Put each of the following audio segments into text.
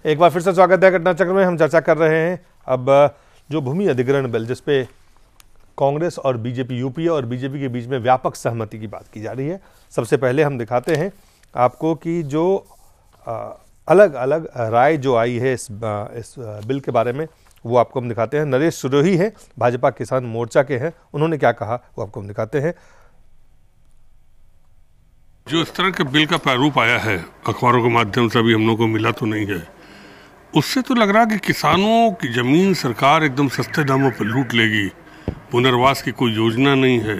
एक बार फिर से स्वागत है घटना चक्र में। हम चर्चा कर रहे हैं अब जो भूमि अधिग्रहण बिल, जिसपे कांग्रेस और बीजेपी, यूपीए और बीजेपी के बीच में व्यापक सहमति की बात की जा रही है। सबसे पहले हम दिखाते हैं आपको कि जो अलग अलग राय जो आई है इस बिल के बारे में, वो आपको हम दिखाते हैं। नरेश सिरोही हैं, भाजपा किसान मोर्चा के हैं, उन्होंने क्या कहा वो आपको हम दिखाते हैं। जो इस तरह के बिल का प्रारूप आया है अखबारों के माध्यम से, अभी हम लोगों को मिला तो नहीं है, उससे तो लग रहा कि किसानों की जमीन सरकार एकदम सस्ते दामों पर लूट लेगी। पुनर्वास की कोई योजना नहीं है,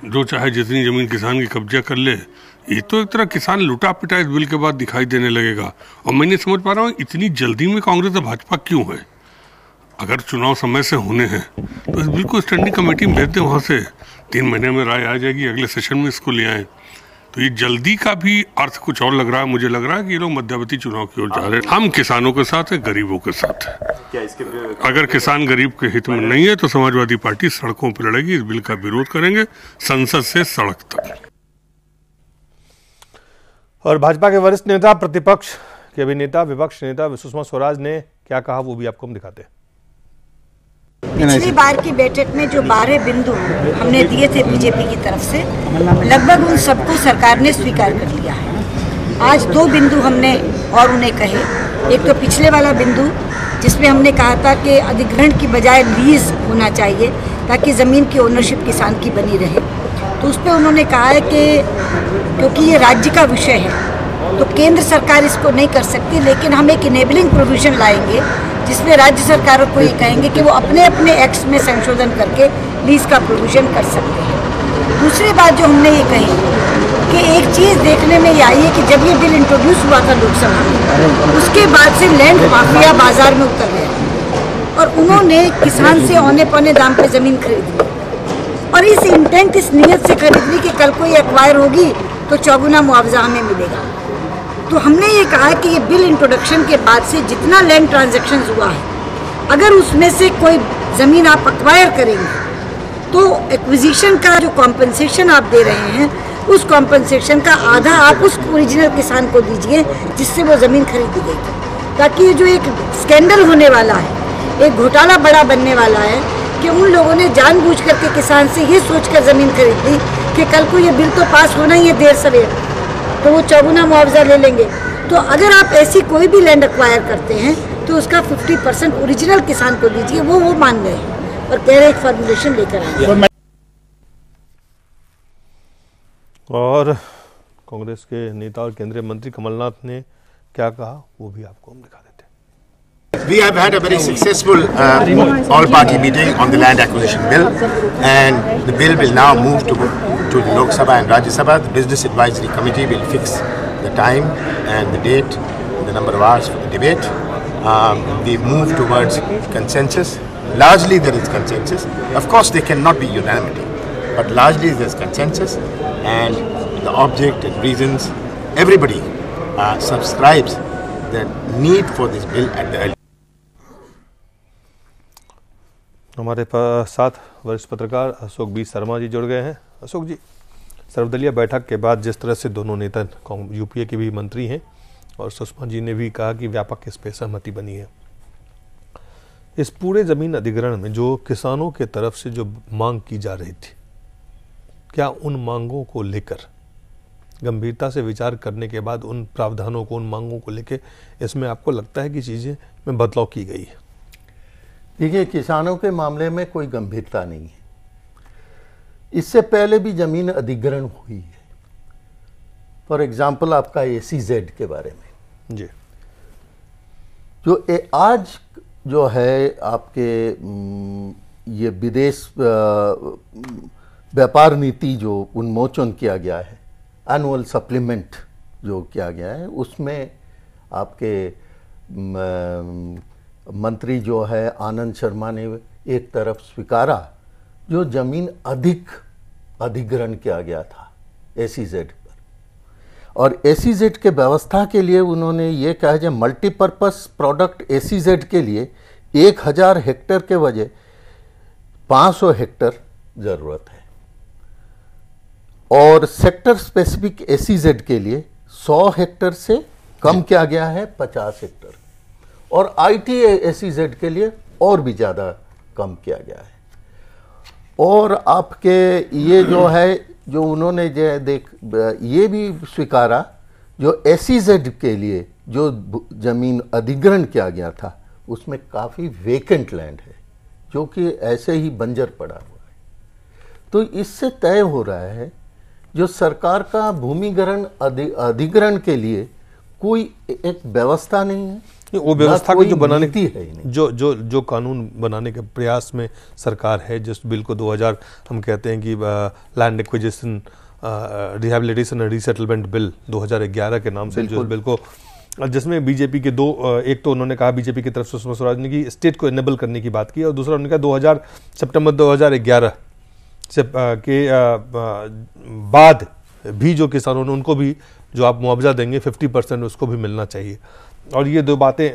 जो चाहे जितनी जमीन किसान की कब्जा कर ले। ये तो एक तरह किसान लुटा पिटा इस बिल के बाद दिखाई देने लगेगा। और मैं नहीं समझ पा रहा हूँ इतनी जल्दी में कांग्रेस और भाजपा क्यों है। अगर चुनाव समय से होने हैं तो इस बिल को स्टैंडिंग कमेटी में भेज दें, वहाँ से 3 महीने में राय आ जाएगी, अगले सेशन में इसको ले आए। तो ये जल्दी का भी अर्थ कुछ और लग रहा है। मुझे लग रहा है कि ये लोग मध्यवर्ती चुनाव की ओर जा रहे हैं। हम किसानों के साथ है, गरीबों के साथ है। अगर किसान गरीब के हित में नहीं है तो समाजवादी पार्टी सड़कों पर लड़ेगी, इस बिल का विरोध करेंगे संसद से सड़क तक। और भाजपा के वरिष्ठ नेता, प्रतिपक्ष के भी नेता, विपक्ष नेता सुषमा स्वराज ने क्या कहा वो भी आपको हम दिखाते हैं। पिछली बार की बैठक में जो 12 बिंदु हमने दिए थे बीजेपी की तरफ से, लगभग उन सबको सरकार ने स्वीकार कर लिया है। आज 2 बिंदु हमने और उन्हें कहे। एक तो पिछले वाला बिंदु जिसमें हमने कहा था कि अधिग्रहण की बजाय लीज होना चाहिए ताकि ज़मीन की ओनरशिप किसान की बनी रहे। तो उस पर उन्होंने कहा है कि क्योंकि ये राज्य का विषय है तो केंद्र सरकार इसको नहीं कर सकती, लेकिन हम एक इनेबलिंग प्रोविजन लाएंगे जिसमें राज्य सरकारों को ये कहेंगे कि वो अपने अपने एक्ट्स में संशोधन करके लीज का प्रोविजन कर सकते हैं। दूसरी बात जो हमने ये कही कि एक चीज़ देखने में ये आई है कि जब ये बिल इंट्रोड्यूस हुआ था लोकसभा में, उसके बाद से लैंड माफिया बाजार में उतर गए और उन्होंने किसान से औने पौने दाम पे ज़मीन खरीद ली। और इस इंटेंट, इस नीयत से खरीद ली कि कल को ये एक्वायर होगी तो चौगुना मुआवजा हमें मिलेगा। तो हमने ये कहा कि ये बिल इंट्रोडक्शन के बाद से जितना लैंड ट्रांजैक्शन हुआ है, अगर उसमें से कोई ज़मीन आप एक्वायर करेंगे तो एक्विजिशन का जो कॉम्पनसेशन आप दे रहे हैं, उस कॉम्पनसेशन का आधा आप उस ओरिजिनल किसान को दीजिए जिससे वो ज़मीन खरीदी गई थी। ताकि ये जो एक स्कैंडल होने वाला है, एक घोटाला बड़ा बनने वाला है कि उन लोगों ने जानबूझ करके किसान से ये सोचकर ज़मीन खरीद ली कि कल को ये बिल तो पास होना ही है देर सवेर, तो वो चौगुना मुआवजा ले लेंगे। तो अगर आप ऐसी कोई भी लैंड एक्वायर करते हैं तो उसका 50% ओरिजिनल किसान को दीजिए। वो मान गए और कह रहे एक फॉर्मुलेशन लेकर आएंगे। और कांग्रेस के नेता और केंद्रीय मंत्री कमलनाथ ने क्या कहा वो भी आपको हम दिखा देते हैं। We have had a very successful all-party meeting on the land acquisition bill, and the bill will now move to the Lok Sabha and Rajya Sabha. The Business Advisory Committee will fix the time and the date, the number of hours for the debate. We move towards consensus. Largely there is consensus. Of course there cannot be unanimity, but largely there is consensus, and the object and reasons, everybody subscribes the need for this bill at the early. हमारे साथ वरिष्ठ पत्रकार Ashok B Sharma ji जुड़ गए हैं। अशोक जी, सर्वदलीय बैठक के बाद जिस तरह से दोनों नेता यूपीए के भी मंत्री हैं और सुषमा जी ने भी कहा कि व्यापक इस पर सहमति बनी है, इस पूरे ज़मीन अधिग्रहण में जो किसानों के तरफ से जो मांग की जा रही थी, क्या उन मांगों को लेकर गंभीरता से विचार करने के बाद उन प्रावधानों को, उन मांगों को लेकर इसमें आपको लगता है कि चीज़ें में बदलाव की गई है? देखिए, किसानों के मामले में कोई गंभीरता नहीं है। इससे पहले भी जमीन अधिग्रहण हुई है। फॉर एग्जाम्पल आपका एसीजेड के बारे में जी, जो आज जो है आपके ये विदेश व्यापार नीति जो उन्मोचन किया गया है, एनुअल सप्लीमेंट जो किया गया है, उसमें आपके मंत्री जो है आनंद शर्मा ने एक तरफ स्वीकारा जो जमीन अधिग्रहण किया गया था एसीजेड पर, और एसीजेड के व्यवस्था के लिए उन्होंने ये कहा कि मल्टीपर्पस प्रोडक्ट एसीजेड के लिए 1000 हेक्टेयर के बजाय 500 हेक्टेयर ज़रूरत है, और सेक्टर स्पेसिफिक एसीजेड के लिए 100 हेक्टेयर से कम किया गया है 50 हेक्टेयर। और IT SEZ के लिए और भी ज़्यादा कम किया गया है। और आपके ये जो है, जो उन्होंने ये भी स्वीकारा, जो SEZ के लिए जो जमीन अधिग्रहण किया गया था उसमें काफ़ी वेकेंट लैंड है जो कि ऐसे ही बंजर पड़ा हुआ है। तो इससे तय हो रहा है जो सरकार का भूमिग्रहण अधिग्रहण के लिए कोई एक व्यवस्था नहीं है, वो व्यवस्था की जो बनाने की है नहीं। जो कानून बनाने के प्रयास में सरकार है, जिस बिल को 2000 हम कहते हैं कि land acquisition rehabilitation and resettlement bill 2011 के नाम से, जो बिल को, जिसमें बीजेपी के एक तो उन्होंने कहा बीजेपी की तरफ से सुषमा स्वराज ने कि स्टेट को इनेबल करने की बात की, और दूसरा उन्होंने कहा सितंबर 2011 से के बाद भी जो किसानों ने, उनको भी जो आप मुआवजा देंगे 50% उसको भी मिलना चाहिए। और ये दो बातें,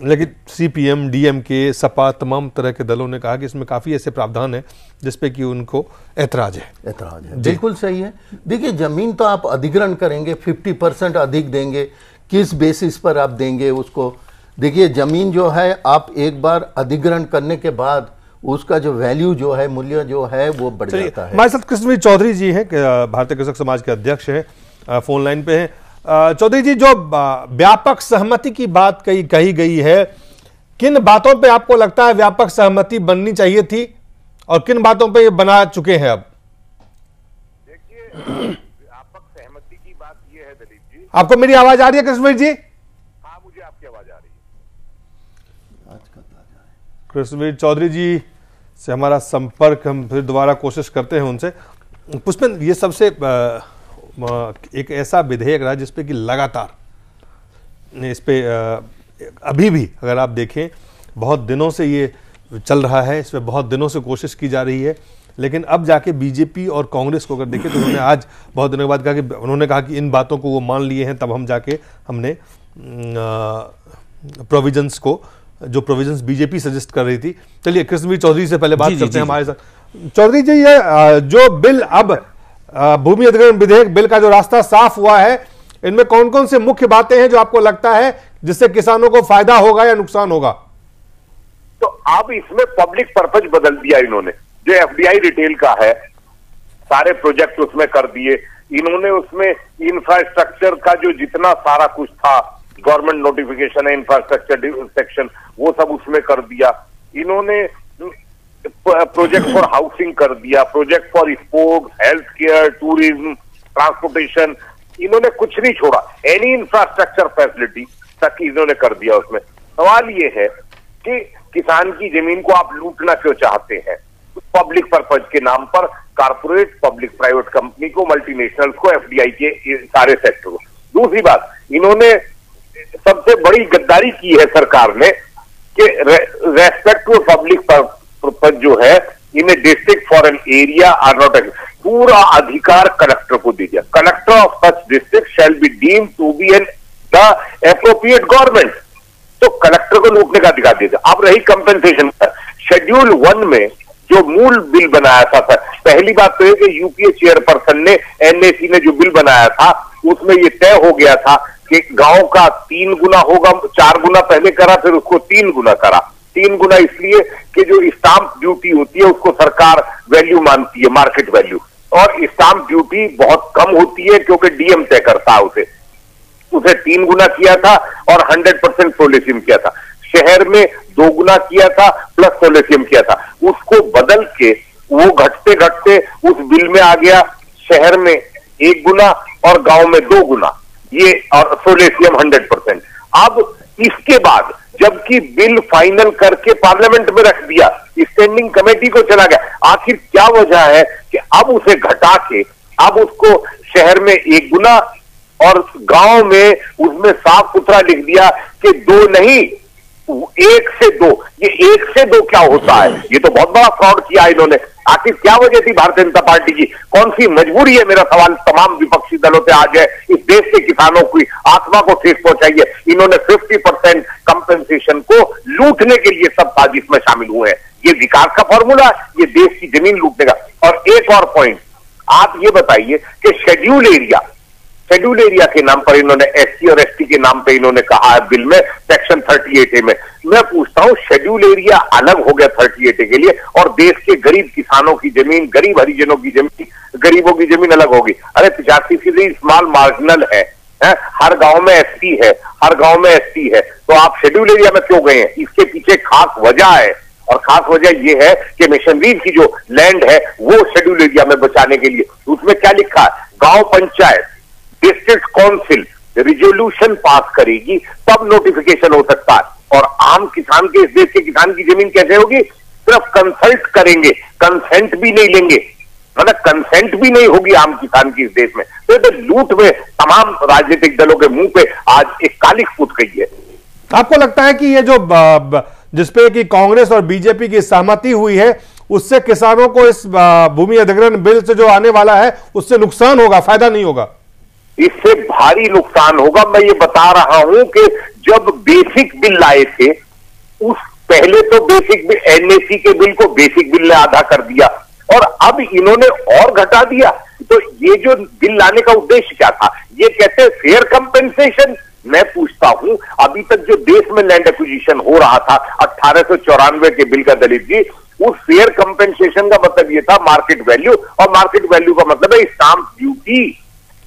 लेकिन CPM, DMK, सपा, तमाम तरह के दलों ने कहा कि इसमें काफ़ी ऐसे प्रावधान है जिसपे कि उनको ऐतराज है। बिल्कुल सही है। देखिए, जमीन तो आप अधिग्रहण करेंगे, 50% अधिक देंगे, किस बेसिस पर आप देंगे उसको? देखिए, जमीन जो है आप एक बार अधिग्रहण करने के बाद उसका जो वैल्यू जो है, मूल्य जो है वो बढ़ जाता है। हमारे साथ कृष्णवीर चौधरी जी हैं, भारतीय कृषक समाज के अध्यक्ष हैं, फोन लाइन पे हैं। चौधरी जी, जो व्यापक सहमति की बात कही गई है, किन बातों पे आपको लगता है व्यापक सहमति बननी चाहिए थी और किन बातों पे ये बना चुके हैं अब? देखिए, व्यापक सहमति की बात ये है दलीप जी। आपको मेरी आवाज आ रही है कृष्णवीर जी? हाँ, मुझे आपकी आवाज आ रही है। कृष्णवीर चौधरी जी से हमारा संपर्क हम फिर दोबारा कोशिश करते हैं उनसे। पुष्पेन, ये सबसे एक ऐसा विधेयक रहा जिसपे कि लगातार इस पे अभी भी अगर आप देखें बहुत दिनों से ये चल रहा है, इस पे बहुत दिनों से कोशिश की जा रही है, लेकिन अब जाके बीजेपी और कांग्रेस को अगर देखें तो उन्होंने आज बहुत दिनों के बाद कहा कि इन बातों को वो मान लिए हैं, तब हम जाके हमने प्रोविजंस को, जो प्रोविजंस बीजेपी सजेस्ट कर रही थी। चलिए कृष्णवीर चौधरी से पहले बात करते हैं हमारे साथ। चौधरी जी, ये जो बिल अब भूमि अधिग्रहण विधेयक बिल का जो रास्ता साफ हुआ है, इनमें कौन कौन से मुख्य बातें हैं जो आपको लगता है जिससे किसानों को फायदा होगा या नुकसान होगा? तो अब इसमें पब्लिक पर्पज बदल दिया इन्होंने। जो FDI रिटेल का है, सारे प्रोजेक्ट उसमें कर दिए इन्होंने। उसमें इंफ्रास्ट्रक्चर का जो जितना सारा कुछ था, गवर्नमेंट नोटिफिकेशन है, इंफ्रास्ट्रक्चर सेक्शन, वो सब उसमें कर दिया इन्होंने। प्रोजेक्ट फॉर हाउसिंग कर दिया, project for sports, health care, tourism, transportation, इन्होंने कुछ नहीं छोड़ा। एनी इंफ्रास्ट्रक्चर फैसिलिटी तक इन्होंने कर दिया उसमें। सवाल ये है कि किसान की जमीन को आप लूटना क्यों चाहते हैं? पब्लिक पर्पज के नाम पर कारपोरेट, पब्लिक प्राइवेट कंपनी को, मल्टीनेशनल्स को, FDI के सारे सेक्टर को। दूसरी बात, इन्होंने सबसे बड़ी गद्दारी की है सरकार ने कि रेस्पेक्ट टू पब्लिक पर्पज जो है, इन्हें district for an area are not, पूरा अधिकार कलेक्टर को दे दिया। Collector of such district shall be deemed to be an the appropriate government. तो कलेक्टर को लूटने का अधिकार दे दिया। अब रही कंपेंसेशन पर, शेड्यूल 1 में जो मूल बिल बनाया था, पहली बात तो है कि यूपीए चेयरपर्सन ने, NAC ने जो बिल बनाया था उसमें यह तय हो गया था कि गांव का 3 गुना होगा, 4 गुना पहले करा, फिर उसको 3 गुना करा। 3 गुना इसलिए कि जो स्टाम्प ड्यूटी होती है उसको सरकार वैल्यू मानती है, मार्केट वैल्यू, और स्टाम्प ड्यूटी बहुत कम होती है क्योंकि डीएम तय करता है उसे 3 गुना किया था और 100% सोलेसियम किया था। शहर में 2 गुना किया था प्लस सोलेसियम किया था। उसको बदल के वो घटते घटते उस बिल में आ गया, शहर में 1 गुना और गांव में 2 गुना, ये और सोलेसियम 100%। अब इसके बाद जबकि बिल फाइनल करके पार्लियामेंट में रख दिया, स्टैंडिंग कमेटी को चला गया, आखिर क्या वजह है कि अब उसे घटा के अब उसको शहर में 1 गुना और गांव में उसमें साफ सुथरा लिख दिया कि 2 नहीं 1 से 2। ये 1 से 2 क्या होता है? ये तो बहुत बड़ा फ्रॉड किया इन्होंने। आखिर क्या वजह थी भारतीय जनता पार्टी की? कौन सी मजबूरी है? मेरा सवाल तमाम विपक्षी दलों से आज है। इस देश के किसानों की आत्मा को ठेस पहुंचाई है। इन्होंने 50% कंपेंसेशन को लूटने के लिए सब साजिश में शामिल हुए हैं। ये विकास का फॉर्मूला, ये देश की जमीन लूटने का। और एक और पॉइंट, आप ये बताइए कि शेड्यूल एरिया शेड्यूल एरिया के नाम पर इन्होंने एससी और एसटी के नाम पे इन्होंने कहा है बिल में सेक्शन 38A में। मैं पूछता हूं, शेड्यूल एरिया अलग हो गया 38A के लिए और देश के गरीब किसानों की जमीन, गरीब हरिजनों की जमीन, गरीबों की जमीन अलग होगी। अरे 85% स्मॉल मार्जिनल है, हर गांव में एसटी है, हर गांव में एसटी है, तो आप शेड्यूल एरिया में क्यों गए हैं? इसके पीछे खास वजह है और खास वजह यह है कि मिशनरीज की जो लैंड है वो शेड्यूल एरिया में बचाने के लिए, उसमें क्या लिखा है, गांव panchayat district council resolution pass करेगी तब नोटिफिकेशन हो सकता है। और आम किसान के, इस देश के किसान की जमीन कैसे होगी? सिर्फ कंसल्ट करेंगे, कंसेंट भी नहीं लेंगे, मतलब कंसेंट भी नहीं होगी आम किसान की इस देश में। तो लूट में तमाम राजनीतिक दलों के मुंह पे आज एक कालिख फूट गई है। आपको लगता है कि ये जो जिसपे कि कांग्रेस और बीजेपी की सहमति हुई है उससे किसानों को इस भूमि अधिग्रहण बिल से जो आने वाला है उससे नुकसान होगा, फायदा नहीं होगा? इससे भारी नुकसान होगा। मैं ये बता रहा हूं कि जब बेसिक बिल लाए थे, उस पहले तो बेसिक बिल, एनएसी के बिल को बेसिक बिल ने आधा कर दिया और अब इन्होंने और घटा दिया। तो ये जो बिल लाने का उद्देश्य क्या था? ये कहते हैं फेयर कंपेंसेशन। मैं पूछता हूं, अभी तक जो देश में लैंड एक्विजिशन हो रहा था 1894 के बिल का, दलित जी, उस फेयर कंपेंसेशन का मतलब ये था मार्केट वैल्यू, और मार्केट वैल्यू का मतलब है स्टाम्प ड्यूटी।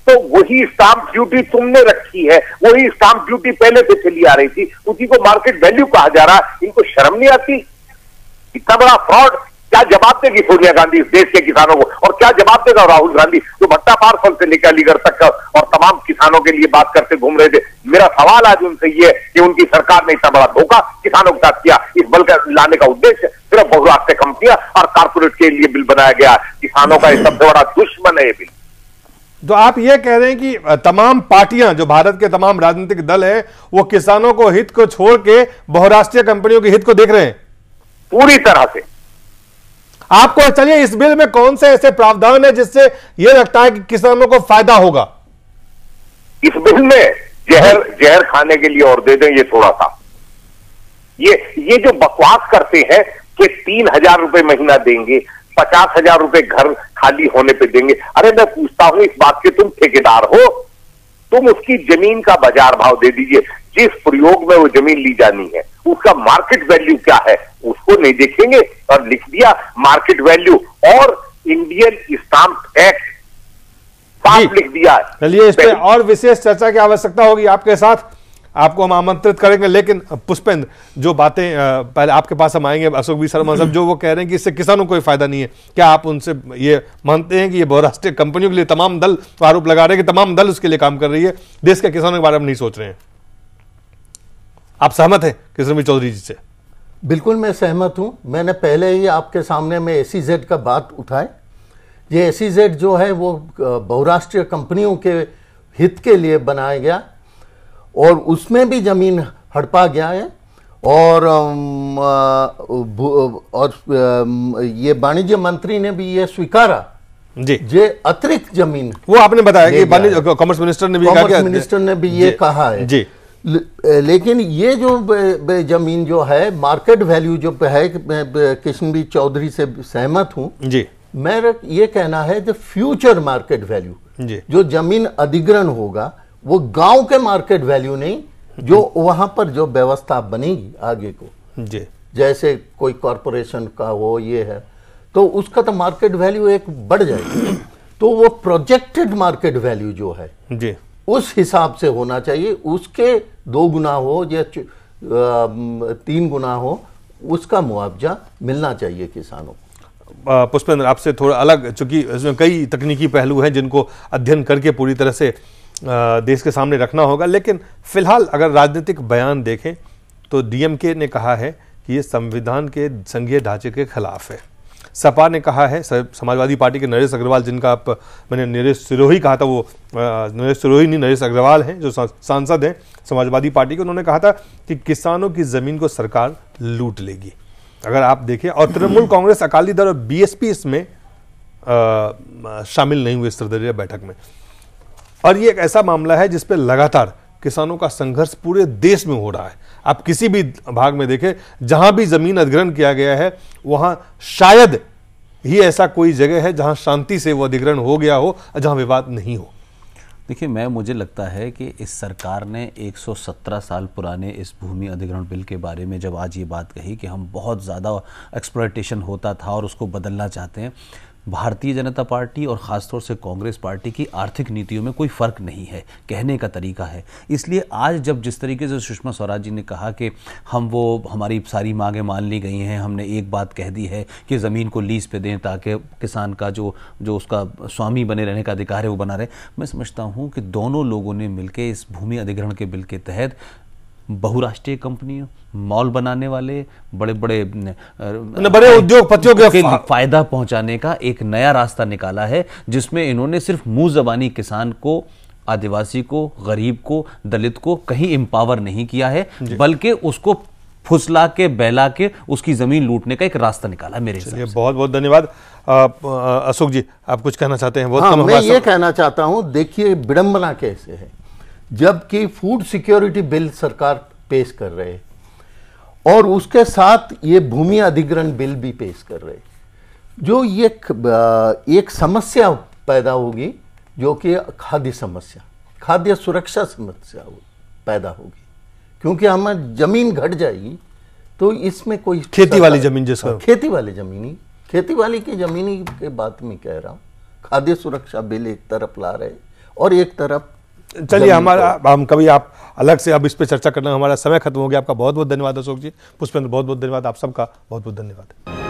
तो वही स्टाम्प ड्यूटी तुमने रखी है, वही स्टाम्प ड्यूटी पहले से चली आ रही थी, उसी को मार्केट वैल्यू कहा जा रहा है। इनको शर्म नहीं आती? इतना बड़ा फ्रॉड क्या जवाब देगी सोनिया गांधी इस देश के किसानों को, और क्या जवाब देगा राहुल गांधी जो भट्टा पार्सल से लेकर अलीगढ़ तक और तमाम किसानों के लिए बात करते घूम रहे थे? मेरा सवाल आज उनसे ये है कि उनकी सरकार ने इतना बड़ा धोखा किसानों के साथ किया। इस बिल का लाने का उद्देश्य सिर्फ बहुराष्ट्रीय कंपनियां और कारपोरेट के लिए बिल बनाया गया। किसानों का सबसे बड़ा दुश्मन है ये बिल। तो आप ये कह रहे हैं कि तमाम पार्टियां, जो भारत के तमाम राजनीतिक दल हैं, वो किसानों को हित को छोड़ के बहुराष्ट्रीय कंपनियों के हित को देख रहे हैं पूरी तरह से। आपको चलिए, इस बिल में कौन से ऐसे प्रावधान है जिससे यह लगता है कि किसानों को फायदा होगा? इस बिल में जहर खाने के लिए और दे दें ये थोड़ा सा। ये जो बकवास करते हैं कि 3,000 रुपए महीना देंगे, 50,000 रुपए घर खाली होने पे देंगे। अरे मैं पूछता हूं इस बात के, तुम ठेकेदार हो, तुम उसकी जमीन का बाजार भाव दे दीजिए। जिस प्रयोग में वो जमीन ली जानी है उसका मार्केट वैल्यू क्या है उसको नहीं देखेंगे, और लिख दिया मार्केट वैल्यू और इंडियन स्टाम्प एक्ट साफ लिख दिया। चलिए, इस पर और विशेष चर्चा की आवश्यकता होगी आपके साथ, आपको हम आमंत्रित करेंगे। लेकिन पुष्पेंद्र, जो बातें पहले आपके पास हम आएंगे, अशोक बी शर्मा साहब जो वो कह रहे हैं कि इससे किसानों को कोई फायदा नहीं है, क्या आप उनसे ये मानते हैं कि ये बहुराष्ट्रीय कंपनियों के लिए तमाम दल आरोप लगा रहे हैं कि तमाम दल उसके लिए काम कर रही है, देश के किसानों के बारे में नहीं सोच रहे हैं? आप सहमत हैं किशन चौधरी जी से? बिल्कुल मैं सहमत हूं। मैंने पहले ही आपके सामने में SEZ का बात उठाए। ये SEZ जो है वो बहुराष्ट्रीय कंपनियों के हित के लिए बनाया गया और उसमें भी जमीन हड़पा गया है। और ये वाणिज्य मंत्री ने भी ये स्वीकारा जी, जे अतिरिक्त जमीन वो आपने बताया कि कॉमर्स मिनिस्टर ने भी कहा, कॉमर्स मिनिस्टर ने भी ये कहा है जी। लेकिन ये जो जमीन जो है मार्केट वैल्यू जो है, किशन चौधरी से सहमत हूं जी। मेरा ये कहना है जो फ्यूचर मार्केट वैल्यू जो जमीन अधिग्रहण होगा वो गांव के मार्केट वैल्यू नहीं, जो वहां पर जो व्यवस्था बनेगी आगे को जी, जैसे कोई कॉरपोरेशन का हो ये है तो उसका तो मार्केट वैल्यू एक बढ़ जाएगी। तो वो प्रोजेक्टेड मार्केट वैल्यू जो है जी उस हिसाब से होना चाहिए, उसके 2 गुना हो या 3 गुना हो, उसका मुआवजा मिलना चाहिए किसानों को। पुष्पेंद्र, आपसे थोड़ा अलग, चूंकि इसमें कई तकनीकी पहलू हैं जिनको अध्ययन करके पूरी तरह से देश के सामने रखना होगा, लेकिन फिलहाल अगर राजनीतिक बयान देखें तो DMK ने कहा है कि ये संविधान के संघीय ढांचे के खिलाफ है। सपा ने कहा है, समाजवादी पार्टी के नरेश अग्रवाल, जिनका आप, मैंने नरेश सिरोही कहा था, वो नरेश सिरोही नहीं, नरेश अग्रवाल हैं जो सांसद हैं समाजवादी पार्टी के, उन्होंने कहा था कि किसानों की जमीन को सरकार लूट लेगी। अगर आप देखें, और तृणमूल कांग्रेस, अकाली दल और BSP इसमें शामिल नहीं हुए सर्वदलीय बैठक में। और ये एक ऐसा मामला है जिस पे लगातार किसानों का संघर्ष पूरे देश में हो रहा है। आप किसी भी भाग में देखें, जहां भी जमीन अधिग्रहण किया गया है वहां शायद ही ऐसा कोई जगह है जहां शांति से वो अधिग्रहण हो गया हो, जहां विवाद नहीं हो। देखिए, मुझे लगता है कि इस सरकार ने 117 साल पुराने इस भूमि अधिग्रहण बिल के बारे में जब आज ये बात कही कि हम बहुत ज़्यादा एक्सप्लॉयटेशन होता था और उसको बदलना चाहते हैं, भारतीय जनता पार्टी और ख़ासतौर से कांग्रेस पार्टी की आर्थिक नीतियों में कोई फ़र्क नहीं है, कहने का तरीका है। इसलिए आज जब जिस तरीके से सुषमा स्वराज जी ने कहा कि हमारी सारी मांगें मान ली गई हैं, हमने एक बात कह दी है कि ज़मीन को लीज़ पे दें ताकि किसान का जो उसका स्वामी बने रहने का अधिकार है वो बना रहे, मैं समझता हूँ कि दोनों लोगों ने मिलकर इस भूमि अधिग्रहण के बिल के तहत बहुराष्ट्रीय कंपनियों, मॉल बनाने वाले, बड़े बड़े उद्योगपतियों के फायदा पहुंचाने का एक नया रास्ता निकाला है, जिसमें इन्होंने सिर्फ मुंह जबानी किसान को, आदिवासी को, गरीब को, दलित को कहीं एम्पावर नहीं किया है, बल्कि उसको फुसला के, बहला के उसकी जमीन लूटने का एक रास्ता निकाला मेरे हिसाब से। बहुत बहुत धन्यवाद। अशोक जी, आप कुछ कहना चाहते हैं? मैं ये कहना चाहता हूं, देखिए विडंबना कैसे है, जबकि फूड सिक्योरिटी बिल सरकार पेश कर रहे और उसके साथ ये भूमि अधिग्रहण बिल भी पेश कर रहे, जो ये एक समस्या पैदा होगी, जो कि खाद्य समस्या, खाद्य सुरक्षा समस्या पैदा होगी, क्योंकि हमें जमीन घट जाएगी। तो इसमें कोई खेती वाली जमीन, जिसका खेती वाली की जमीनी के बात में कह रहा हूं, खाद्य सुरक्षा बिल एक तरफ ला रहे और एक तरफ, चलिए हम कभी आप अलग से अब इस पे चर्चा करना, हमारा समय खत्म हो गया। आपका बहुत बहुत धन्यवाद अशोक जी। पुष्पेंद्र, बहुत बहुत धन्यवाद। आप सबका बहुत बहुत धन्यवाद।